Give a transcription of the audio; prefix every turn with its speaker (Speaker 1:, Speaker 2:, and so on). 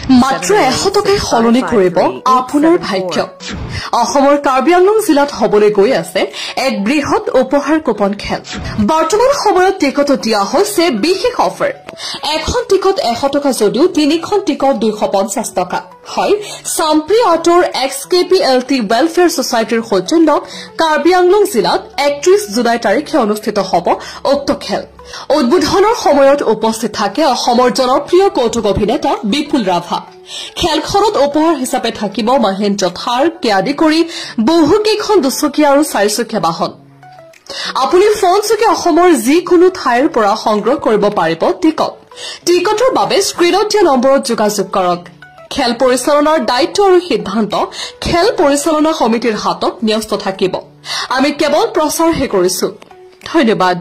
Speaker 1: মাত্ৰ 100 টকাই সলনি কৰিব আপোনাৰ ভাগ্য অসমৰ কাৰ্বি আংলং জিলাত হ'বলৈ গৈ আছে এক বৃহৎ উপহাৰ কুপন খেল বৰ্তমান সময়ত টিকট দিয়া হৈছে বিশেষ অফাৰ এখন টিকট 100 টকা যদিও তিনিখন টিকট 250 টকা হয় সাম্প্ৰি আউটৰ এক্সকেপিএলটি ৱেলফেয়াৰ সোসাইটিৰ সৌজন্য কাৰ্বি আংলং জিলাত 31 জুলাই তাৰিখে অনুষ্ঠিত হ'ব উক্ত খেল উদ্বোধনৰ সময়ত উপস্থিত থাকে অসমৰ জনপ্ৰিয় কৌতুক অভিনেতা বিপুল ৰাভা খেলখনত উপহাৰ হিচাপে থাকিব মহেন্দ্ৰ থাৰ আদি কৰি বহুকেইখন দুচকীয়া আৰু চাৰিচকীয়া বাহন আপুনি ফোনযোগে অসমৰ যিকোনো ঠাইৰ পৰা সংগ্ৰহ কৰিব পাৰিব টিকটৰ বাবে স্ক্ৰীনত দিয়া নম্বৰত যোগাযোগ কৰক খেল পৰিচালনাৰ দায়িত্ব আৰু সিদ্ধান্ত খেল পৰিচালনা সমিতিৰ হাতত ন্যস্ত থাকিব আমি কেৱল প্ৰচাৰহে কৰিছো ধন্যবাদ